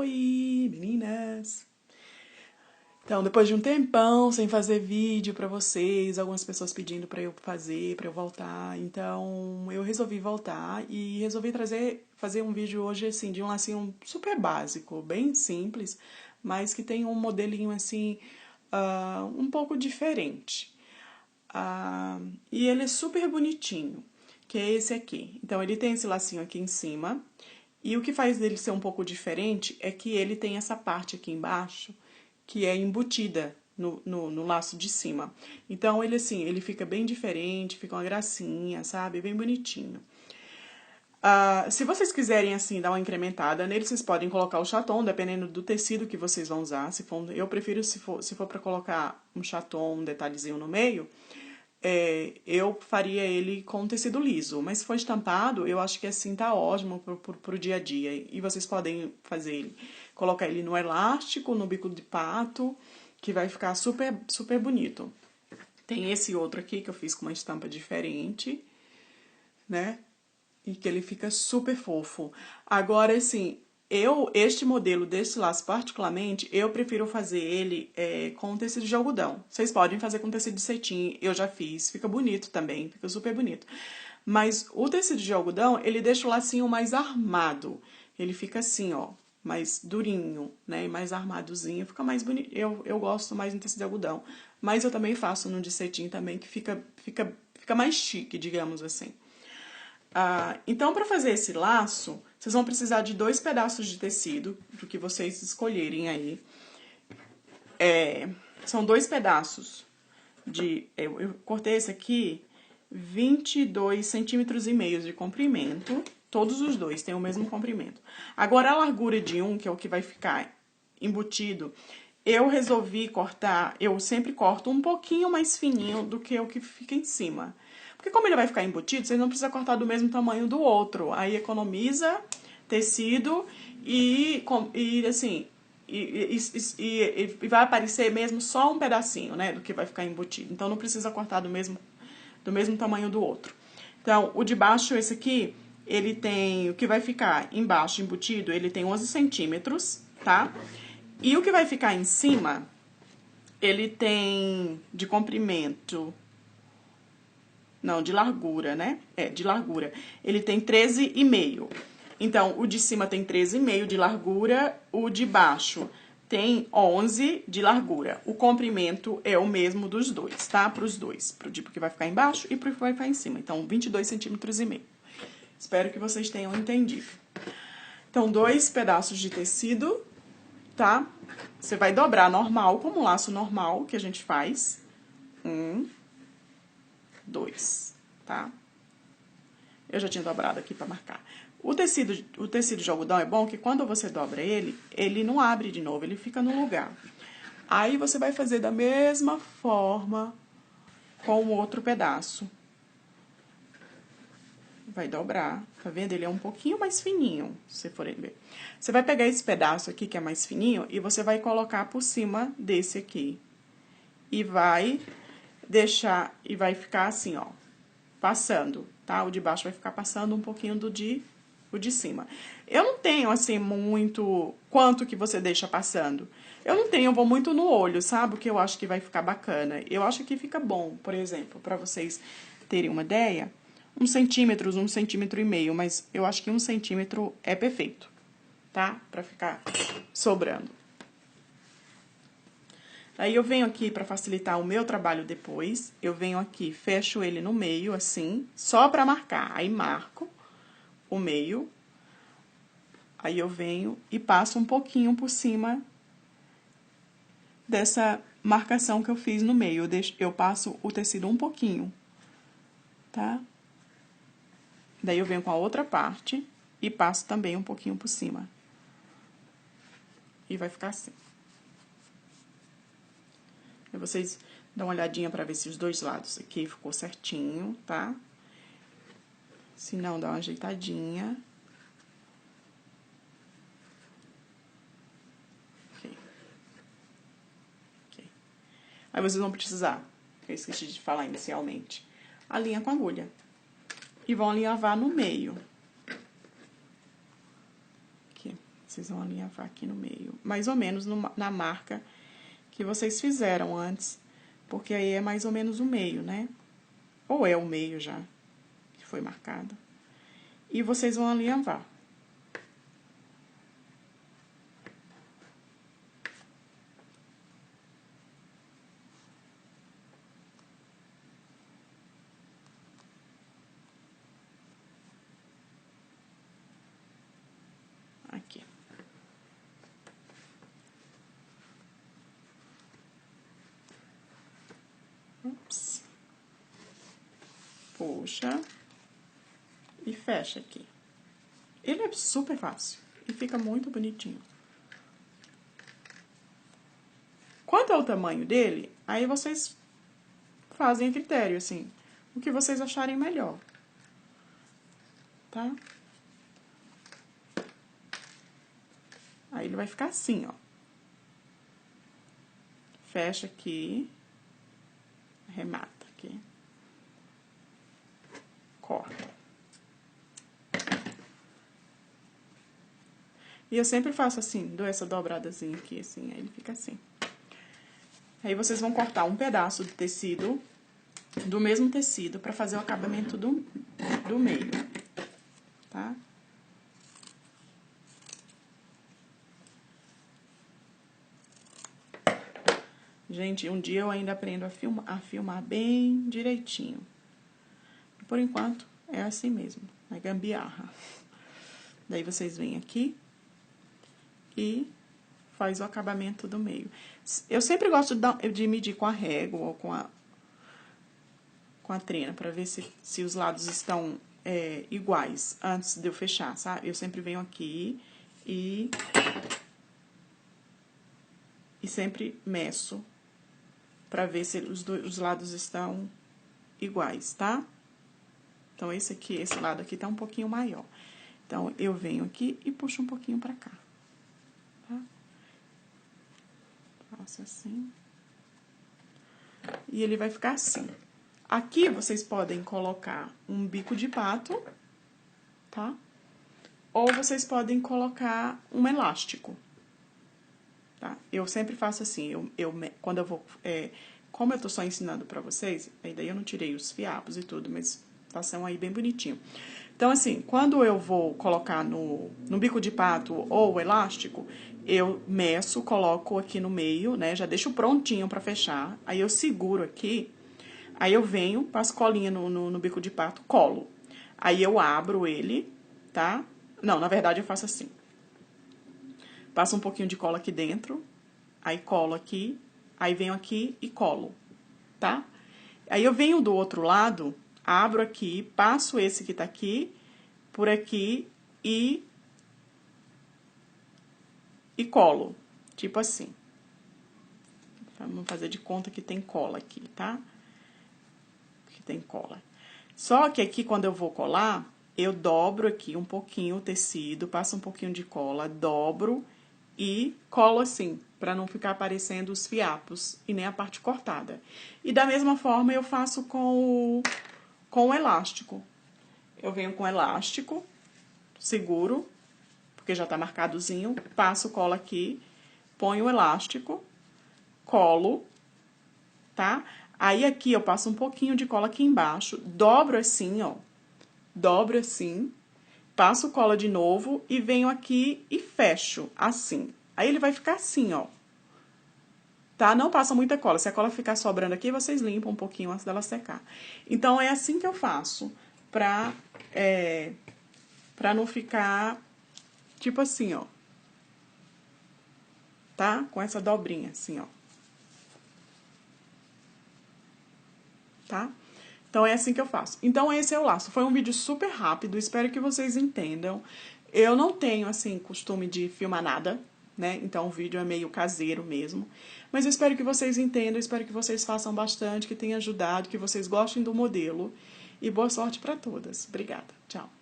Oi, meninas! Então, depois de um tempão sem fazer vídeo pra vocês, algumas pessoas pedindo pra eu fazer, pra eu voltar, então eu resolvi voltar e resolvi fazer um vídeo hoje assim de um lacinho super básico, bem simples, mas que tem um modelinho assim um pouco diferente. E ele é super bonitinho, que é esse aqui. Então ele tem esse lacinho aqui em cima. E o que faz dele ser um pouco diferente é que ele tem essa parte aqui embaixo que é embutida no laço de cima. Então, ele assim, ele fica bem diferente, fica uma gracinha, sabe? Bem bonitinho. Se vocês quiserem, assim, dar uma incrementada nele, vocês podem colocar o chaton, dependendo do tecido que vocês vão usar. Eu prefiro, se for pra colocar um chaton, um detalhezinho no meio, eu faria ele com tecido liso, mas se for estampado, eu acho que assim tá ótimo pro dia a dia. E vocês podem fazer ele, colocar ele no elástico, no bico de pato, que vai ficar super, super bonito. Tem esse outro aqui que eu fiz com uma estampa diferente, né? E que ele fica super fofo. Agora, assim, este modelo desse laço particularmente, eu prefiro fazer ele com tecido de algodão. Vocês podem fazer com tecido de cetim, eu já fiz, fica bonito também, fica super bonito. Mas o tecido de algodão, ele deixa o lacinho mais armado. Ele fica assim, ó, mais durinho, né, e mais armadozinho, fica mais bonito. Eu gosto mais no tecido de algodão, mas eu também faço no de cetim também, que fica mais chique, digamos assim. Então, para fazer esse laço, vocês vão precisar de 2 pedaços de tecido, do que vocês escolherem aí. São 2 pedaços de... Eu cortei esse aqui 22 centímetros e meio de comprimento. Todos os dois têm o mesmo comprimento. Agora, a largura de um, que é o que vai ficar embutido, eu resolvi cortar... Eu sempre corto um pouquinho mais fininho do que o que fica em cima. Porque como ele vai ficar embutido, você não precisa cortar do mesmo tamanho do outro. Aí economiza tecido e assim, e vai aparecer mesmo só um pedacinho, né, do que vai ficar embutido. Então não precisa cortar do mesmo tamanho do outro. Então, o de baixo, esse aqui, ele tem, o que vai ficar embaixo embutido, ele tem 11 centímetros, tá? E o que vai ficar em cima, ele tem de comprimento... Não, de largura, né? De largura. Ele tem 13,5. Então, o de cima tem 13,5 de largura, o de baixo tem 11 de largura. O comprimento é o mesmo dos dois, tá? Para os dois. Pro tipo que vai ficar embaixo e pro que vai ficar em cima. Então, 22 centímetros e meio. Espero que vocês tenham entendido. Então, 2 pedaços de tecido, tá? Você vai dobrar normal, como um laço normal que a gente faz. 2, tá? Eu já tinha dobrado aqui pra marcar. O tecido de algodão é bom que quando você dobra ele, ele não abre de novo, ele fica no lugar. Aí você vai fazer da mesma forma com o outro pedaço. Vai dobrar, tá vendo? Ele é um pouquinho mais fininho, se vocês forem ver. Você vai pegar esse pedaço aqui, que é mais fininho, e você vai colocar por cima desse aqui. E vai deixar, e vai ficar assim, ó, passando, tá? O de baixo vai ficar passando um pouquinho o de cima. Eu não tenho, assim, muito quanto que você deixa passando. Eu não tenho, eu vou muito no olho, sabe? O que eu acho que vai ficar bacana. Eu acho que fica bom, por exemplo, pra vocês terem uma ideia, 1 centímetro, 1,5 centímetros, mas eu acho que 1 centímetro é perfeito, tá? Pra ficar sobrando. Aí, eu venho aqui, pra facilitar o meu trabalho depois, eu venho aqui, fecho ele no meio, assim, só pra marcar. Aí, marco o meio. Aí, eu venho e passo um pouquinho por cima dessa marcação que eu fiz no meio. Eu passo o tecido um pouquinho, tá? Daí, eu venho com a outra parte e passo também um pouquinho por cima. E vai ficar assim. Aí vocês dão uma olhadinha pra ver se os dois lados aqui ficou certinho, tá? Se não, dá uma ajeitadinha. Ok. Aí vocês vão precisar, que eu esqueci de falar inicialmente, a linha com agulha. E vão alinhavar no meio. Aqui. Vocês vão alinhavar aqui no meio, mais ou menos na marca que vocês fizeram antes, porque aí é mais ou menos o meio, né? Ou é o meio já, que foi marcado. E vocês vão alinhavar. Aqui. Ups. Puxa. E fecha aqui. Ele é super fácil. E fica muito bonitinho. Quanto ao tamanho dele, aí vocês fazem a critério, assim. O que vocês acharem melhor. Tá? Aí ele vai ficar assim, ó. Fecha aqui. Arremata aqui. Corta. E eu sempre faço assim, dou essa dobradazinha aqui, assim, aí ele fica assim. Aí vocês vão cortar um pedaço de tecido, do mesmo tecido, pra fazer o acabamento do meio, tá? Gente, um dia eu ainda aprendo a filmar bem direitinho. Por enquanto, é assim mesmo, é gambiarra. Daí vocês vêm aqui e faz o acabamento do meio. Eu sempre gosto de medir com a régua ou com a trena, pra ver se os lados estão iguais antes de eu fechar, sabe? Eu sempre venho aqui e sempre meço pra ver se os lados estão iguais, tá? Então, esse lado aqui tá um pouquinho maior. Então, eu venho aqui e puxo um pouquinho pra cá, tá? Faço assim. E ele vai ficar assim. Aqui, vocês podem colocar um bico de pato, tá? Ou vocês podem colocar um elástico, tá? Eu sempre faço assim, quando eu vou... como eu tô só ensinando pra vocês, ainda eu não tirei os fiapos e tudo, mas façam aí bem bonitinho. Então, assim, quando eu vou colocar no bico de pato ou elástico, eu meço, coloco aqui no meio, né? Já deixo prontinho pra fechar. Aí eu seguro aqui, aí eu venho, passo colinha no bico de pato, colo. Aí eu abro ele, tá? Não, na verdade eu faço assim. Passo um pouquinho de cola aqui dentro, aí colo aqui, aí venho aqui e colo, tá? Aí eu venho do outro lado, abro aqui, passo esse que tá aqui, por aqui e colo, tipo assim. Vamos fazer de conta que tem cola aqui, tá? Que tem cola. Só que aqui, quando eu vou colar, eu dobro aqui um pouquinho o tecido, passo um pouquinho de cola, dobro e colo assim, pra não ficar aparecendo os fiapos e nem a parte cortada. E da mesma forma, eu faço com o elástico. Eu venho com o elástico, seguro, porque já tá marcadozinho, passo cola aqui, ponho o elástico, colo, tá? Aí aqui eu passo um pouquinho de cola aqui embaixo, dobro assim, ó, dobro assim, passo cola de novo e venho aqui e fecho assim. Aí ele vai ficar assim, ó. Tá? Não passa muita cola. Se a cola ficar sobrando aqui, vocês limpam um pouquinho antes dela secar. Então, é assim que eu faço pra não ficar tipo assim, ó. Tá? Com essa dobrinha, assim, ó. Tá? Então, é assim que eu faço. Então, esse é o laço. Foi um vídeo super rápido, espero que vocês entendam. Eu não tenho, assim, costume de filmar nada, né? Então, o vídeo é meio caseiro mesmo. Mas eu espero que vocês entendam, espero que vocês façam bastante, que tenha ajudado, que vocês gostem do modelo. E boa sorte pra todas. Obrigada. Tchau.